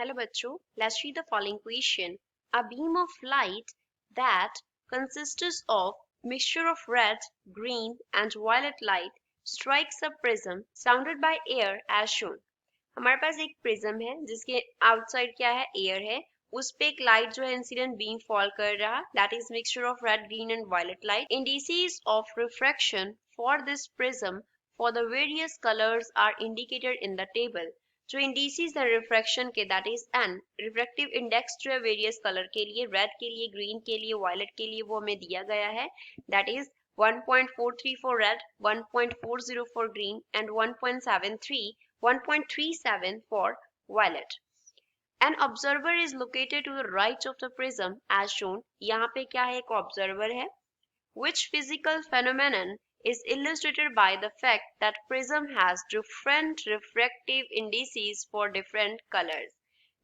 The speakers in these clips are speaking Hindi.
Hello bachcho, let's read the following question. A beam of light that consists of mixture of red, green and violet light strikes a prism surrounded by air as shown. हमारे पास एक प्रिज्म है जिसके आउटसाइड क्या है, एयर है. उस पे एक लाइट जो है इंसिडेंट बीम फॉल कर रहा, that is mixture of red, green and violet light. Indices of refraction for this prism for the various colors are indicated in the table. जो इंडिसेस है रिफ्रैक्शन के, that is an refractive index जो है वेरियस कलर के लिए, रेड के लिए, ग्रीन के लिए, वायलेट के लिए, वो हमें दिया गया है. That is 1.43 for red, 1.40 for green and 1.37 for violet. An observer is located to the right of the prism as shown. यहाँ पे क्या है, एक ऑब्जर्वर है. Which physical phenomenon is illustrated by the fact that prism has different refractive indices for different colors.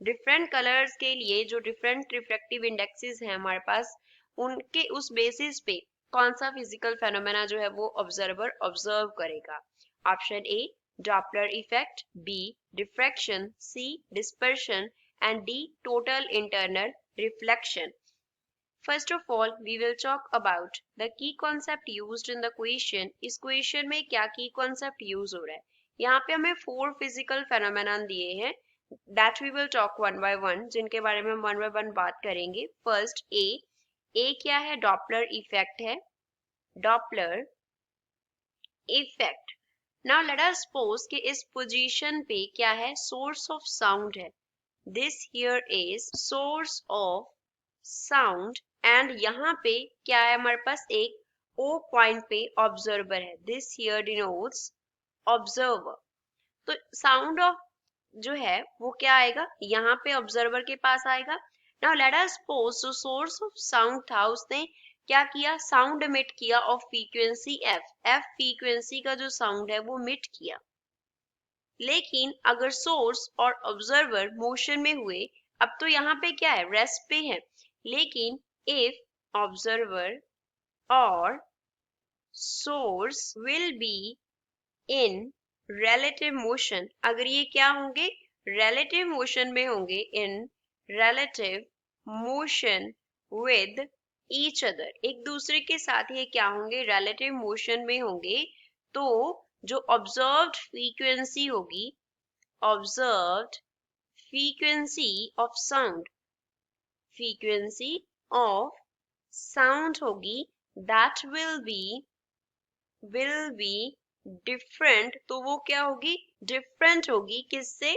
Different colors के लिए जो different refractive indexes हैं हमारे पास, उनके उस basis पे कौन सा physical phenomena जो है वो observer observe करेगा. Option A Doppler effect, B diffraction, C dispersion and D total internal reflection. First of all, we will talk about the key concept used in the question. इस question में क्या key concept use हो रहा है. यहाँ पे हमें 4 physical phenomenon दिए हैं. That we will talk one by one, जिनके बारे में हम one by one बात करेंगे. First A क्या है, Doppler effect है. Doppler effect. Now let us suppose कि इस position पे क्या है, source of sound है. This here is source of sound and यहाँ पे क्या है, हमारे पास एक O पॉइंट पे ऑब्जर्वर है. This here denotes observer. तो साउंड ऑफ जो है वो क्या आएगा, यहाँ पे ऑब्जर्वर के पास आएगा. नाउ लेट अस सपोज जो सोर्स ऑफ साउंड था उसने क्या किया, साउंड एमिट किया ऑफ फ्रीक्वेंसी f. फ्रीक्वेंसी का जो साउंड है वो एमिट किया. लेकिन अगर सोर्स और ऑब्जर्वर मोशन में हुए, अब तो यहाँ पे क्या है, रेस्ट पे है. लेकिन if observer or source will be in relative motion, अगर ये क्या होंगे, relative motion में होंगे, in relative motion with each other, एक दूसरे के साथ ये क्या होंगे, relative motion में होंगे, तो जो observed frequency होगी, observed frequency of sound, frequency of sound होगी, that will be different. तो वो क्या होगी, different होगी किससे,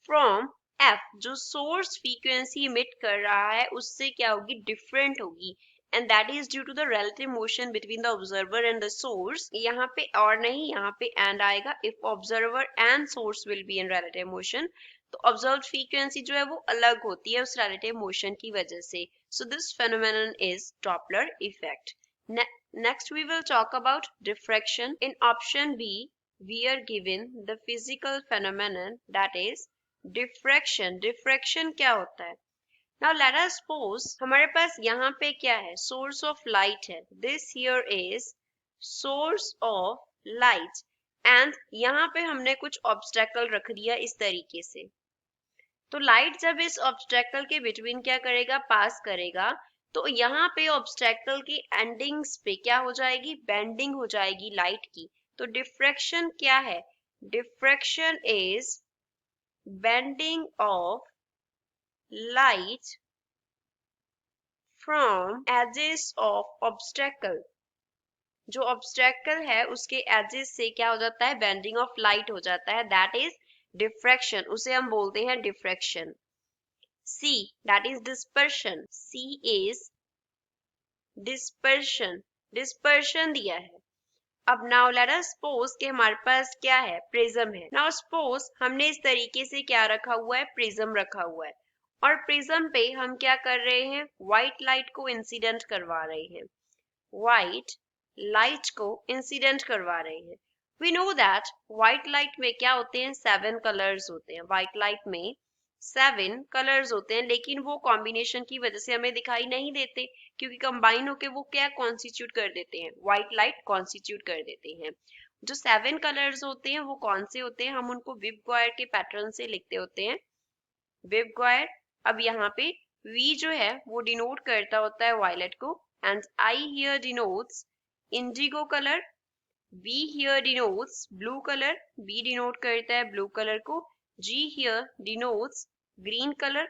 from f, जो source frequency emit कर रहा है उससे क्या होगी, different होगी. And that is due to the relative motion between the observer and the source. यहाँ पे और नहीं, यहाँ पे and आएगा. If observer and source will be in relative motion, तो observed frequency जो है वो अलग होती है उस relative motion की वजह से. So this phenomenon is Doppler effect. Next we will talk about diffraction. In option B, we are given the physical phenomenon that is diffraction. Diffraction क्या होता है? Now let us suppose हमारे पास यहाँ पे क्या है, source of light है. This here is source of light and यहाँ पे हमने कुछ obstacle रख दिया इस तरीके से. तो लाइट जब इस ऑब्स्टेकल के बिटवीन क्या करेगा, पास करेगा, तो यहाँ पे ऑब्स्टेकल की एंडिंग्स पे क्या हो जाएगी, बेंडिंग हो जाएगी लाइट की. तो डिफ्रैक्शन क्या है, diffraction is bending of light from edges of obstacle. जो ऑब्स्टेकल है उसके एजेस से क्या हो जाता है, बेंडिंग ऑफ लाइट हो जाता है. दैट इज डिफ्रैक्शन, उसे हम बोलते हैं diffraction. C, that is dispersion. C is dispersion. Dispersion दिया है. अब now let us suppose कि हमारे पास क्या है, प्रिज्म है. Now suppose हमने इस तरीके से क्या रखा हुआ है, प्रिज्म रखा हुआ है, और प्रिज्म पे हम क्या कर रहे हैं, व्हाइट लाइट को इंसिडेंट करवा रहे हैं. व्हाइट लाइट को इंसिडेंट करवा रहे हैं. We know that white light में क्या होते हैं, 7 कलर्स होते हैं. व्हाइट लाइट में 7 कलर्स होते हैं, लेकिन वो कॉम्बिनेशन की वजह से हमें दिखाई नहीं देते, क्योंकि कंबाइन होके वो क्या कॉन्स्टिट्यूट कर देते हैं, व्हाइट लाइट कॉन्स्टिट्यूट कर देते हैं. जो 7 कलर्स होते हैं वो कौन से होते हैं, हम उनको विबगॉयर के पैटर्न से लिखते होते हैं. विवग्वायर। अब यहाँ पे V जो है वो डिनोट करता होता है वायलेट को, and I here denotes Indigo colour, B here denotes blue color, B denote करता है ब्लू कलर को, G here denotes green color,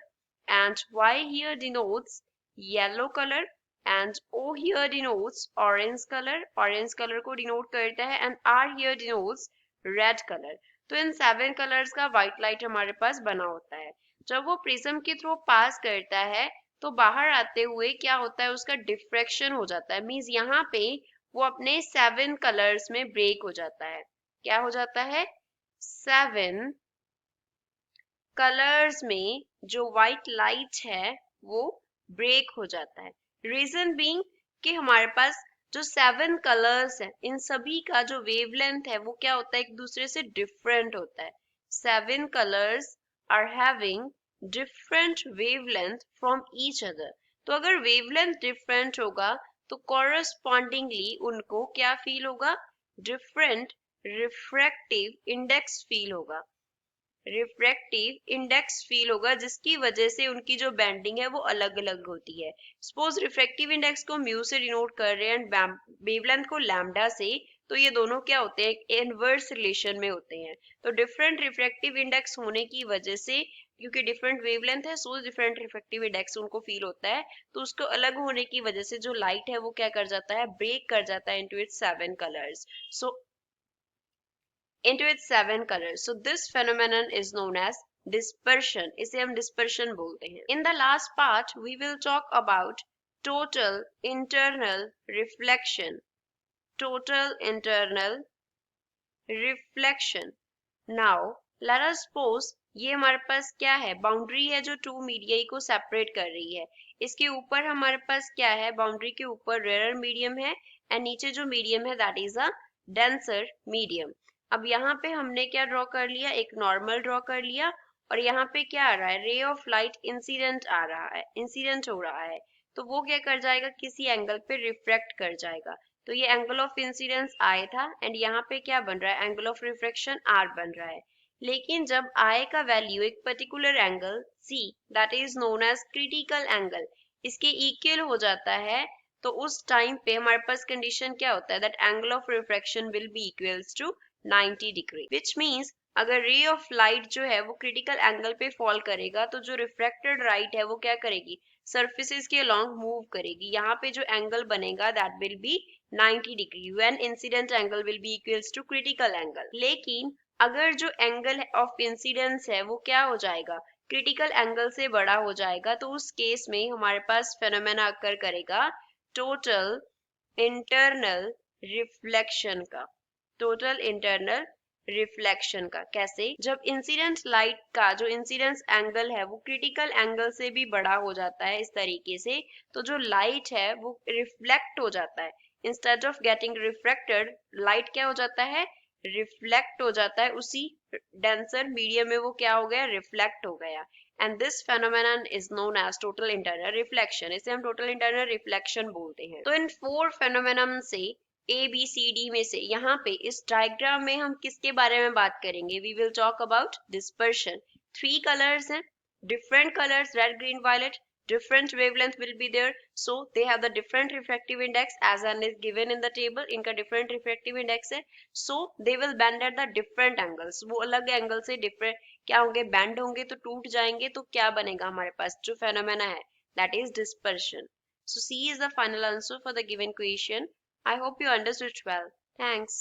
and Y here denotes yellow color, and O here denotes orange color, orange color को डिनोट करता है, and R here denotes red color। तो इन 7 कलर्स का व्हाइट लाइट हमारे पास बना होता है। जब वो प्रिज्म के थ्रू पास करता है तो बाहर आते हुए क्या होता है, उसका डिफ्रैक्शन हो जाता है, मींस यहाँ पे वो अपने 7 कलर्स में ब्रेक हो जाता है। क्या हो जाता है? 7 कलर्स में जो व्हाइट लाइट है वो ब्रेक हो जाता है। रीजन बीइंग कि हमारे पास जो 7 कलर्स है इन सभी का जो वेवलेंथ है वो क्या होता है, एक दूसरे से डिफरेंट होता है। 7 colours are having different wavelength from each other. तो अगर वेवलेंथ डिफरेंट होगा तो कॉरस्पॉन्डिंगली उनको क्या फील होगा? डिफरेंट रिफ्रैक्टिव इंडेक्स फील होगा, रिफ्रैक्टिव इंडेक्स फील होगा, जिसकी वजह से उनकी जो बेंडिंग है वो अलग अलग होती है। सपोज रिफ्रैक्टिव इंडेक्स को म्यू से डिनोट कर रहे हैं एंड वेवलेंथ को लैम्डा से, तो ये दोनों क्या होते हैं? इनवर्स रिलेशन में होते हैं। तो डिफरेंट रिफ्रैक्टिव इंडेक्स होने की वजह से, क्योंकि डिफरेंट वेवलेंथ है सो डिफरेंट रिफ्रैक्टिव इंडेक्स उनको फील होता है, तो उसको अलग होने की वजह से जो लाइट है वो क्या कर जाता है? ब्रेक कर जाता है into its 7 colours, so into its 7 colors. So this phenomenon is known as dispersion. इसे हम dispersion बोलते हैं। In the last part, we will talk about total internal reflection. Total internal reflection. Now, let us suppose ये हमारे पास क्या है? बाउंड्री है जो टू मीडिया को सेपरेट कर रही है। इसके ऊपर हमारे पास क्या है? बाउंड्री के ऊपर रेयर मीडियम है एंड नीचे जो मीडियम है that is a denser medium. अब यहाँ पे हमने क्या ड्रॉ कर लिया? एक नॉर्मल ड्रॉ कर लिया, और यहाँ पे क्या आ रहा है? रे ऑफ लाइट इंसिडेंट आ रहा है, इंसिडेंट हो रहा है, तो वो क्या कर जाएगा? किसी एंगल पे रिफ्रैक्ट कर जाएगा। तो ये एंगल ऑफ इंसिडेंस आई था एंड यहाँ पे क्या बन रहा है? एंगल ऑफ रिफ्रैक्शन आर बन रहा है। लेकिन जब आई का वैल्यू एक particular angle C that is known as critical angle इसके इक्वल हो जाता है, तो उस टाइम पे हमारे पास कंडीशन क्या होता है? That angle of refraction will be equals to 90 degree, which means अगर रे ऑफ लाइट जो है वो क्रिटिकल एंगल पे फॉल करेगा तो जो रिफ्रैक्टेड लाइट है वो क्या करेगी? सर्फेसिस के अलोंग मूव करेगी। यहाँ पे जो एंगल बनेगा that will be 90 degree when incident angle will be equals to critical angle. लेकिन अगर जो एंगल ऑफ इंसिडेंस है वो क्या हो जाएगा? क्रिटिकल एंगल से बड़ा हो जाएगा, तो उस केस में हमारे पास फेनोमेना अकर करेगा टोटल इंटरनल रिफ्लेक्शन का। टोटल इंटरनल रिफ्लेक्शन का कैसे? जब इंसिडेंट लाइट का जो इंसिडेंस एंगल है वो क्रिटिकल एंगल से भी बड़ा हो जाता है इस तरीके से, तो जो लाइट है वो रिफ्लेक्ट हो जाता है। Instead of getting refracted, light क्या हो जाता है? रिफ्लेक्ट हो जाता है। उसी डेंसर मीडियम में वो क्या हो गया? रिफ्लेक्ट हो गया। And this phenomenon is known as total internal reflection. इसे हम टोटल इंटरनल रिफ्लेक्शन बोलते हैं। तो इन 4 फेनोमेनन से ABCD में से यहाँ पे इस डायग्राम में हम किसके बारे में बात करेंगे? We will talk about dispersion. 3 colours हैं, different colours, red, green, violet, different wavelength will be there, so they have the different refractive index as and is given in the table। इनका different refractive index है, so they will bend at the different angles। वो अलग एंगल से different क्या होंगे? bend होंगे, तो टूट जाएंगे, तो क्या बनेगा हमारे पास? जो phenomena है that is dispersion। So C is the final answer for the given question। I hope you understood well. Thanks.